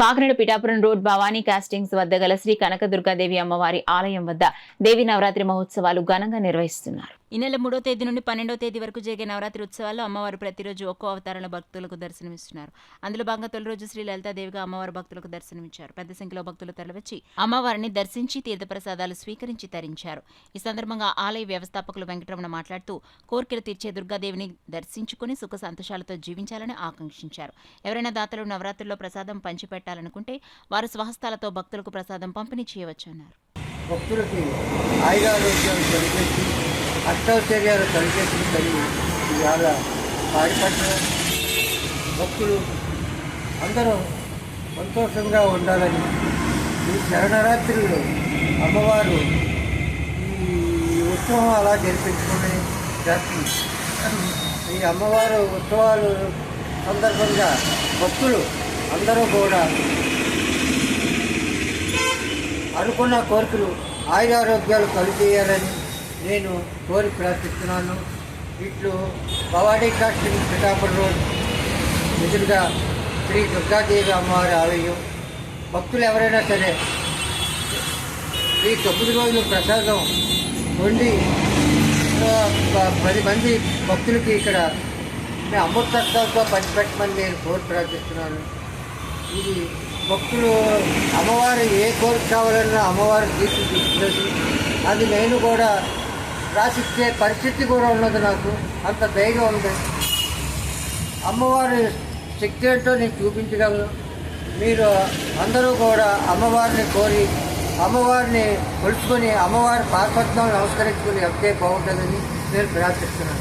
Kakinada Pithapuram road Bhavani castings వద్ద గల శ్రీ కనకదుర్గాదేవి అమ్మవారి ఆలయం వద్ద దేవి నవరాత్రి మహోత్సవాలు ఘనంగా నిర్వహిస్తున్నారు. ఈ నెల 3వ తేదీ నుండి 12వ తేదీ వరకు జరిగే నవరాత్రి ఉత్సవాల్లో అమ్మవారు ప్రతిరోజు ఒక్కో అవతారంలో భక్తులకు దర్శనమిస్తున్నారు. అందులో భాగంగా తొలి రోజు శ్రీ లలితాదేవిగా అమ్మవారు భక్తులకు దర్శనమిచ్చారు. పెద్ద సంఖ్యలో భక్తులు తరలివచ్చి అమ్మవారిని దర్శించి తీర్థప్రసాదాలు స్వీకరించి తరించారు. ఈ సందర్భంగా ఆలయ వ్యవస్థాపకులు వెంకటరమణ మాట్లాడుతూ కోర్కెలు తీర్చే దుర్గాదేవిని దర్శించుకుని సుఖ సంతోషాలతో జీవించాలని ఆకాంక్షించారు. ఎవరైనా దాతలు నవరాత్రుల్లో ప్రసాదం పంచిపెట్టాలనుకుంటే వారు స్వహస్తాలతో భక్తులకు ప్రసాదం పంపిణీ చేయవచ్చన్నారు. భక్తులకి ఆయురారోగ్యాలు కలిగేసి అష్టౌచర్యాలు కలిగేసి కలిగి ఇవాళ పాడిపట్టిన భక్తులు అందరూ సంతోషంగా ఉండాలని ఈ శరణరాత్రులు అమ్మవారు ఈ ఉత్సవం అలా జరిపించుకుని చేస్తుంది. ఈ అమ్మవారు ఉత్సవాలు సందర్భంగా భక్తులు అందరూ కూడా అనుకున్న కోరికలు ఆయురారోగ్యాలు కలిగేయాలని నేను కోరి ప్రార్థిస్తున్నాను. ఇట్లు భవానీ కాస్టింగ్ పిఠాపురం రోడ్ ఎదురుగా శ్రీ దుర్గాదేవి అమ్మవారి ఆలయం. భక్తులు ఎవరైనా సరే ఈ 9 రోజులు ప్రసాదం వండి 10 మంది భక్తులకి ఇక్కడ అమృతత్వాలతో పంచిపెట్టమని నేను కోరి ప్రార్థిస్తున్నాను. ఇది భక్తులు అమ్మవారు ఏ కోరిక కావాలన్నా అమ్మవారు తీసుకున్నది. అది నేను కూడా రాసిచ్చే పరిస్థితి కూడా ఉన్నది. నాకు అంత ధైర్యం ఉంది. అమ్మవారి శక్తి ఏంటో నేను చూపించగలను. మీరు అందరూ కూడా అమ్మవారిని కోరి అమ్మవారిని కొలుచుకొని అమ్మవారి పాదపద్మాలు నమస్కరించుకుని వెళ్తే బాగుంటుందని నేను ప్రార్థిస్తున్నాను.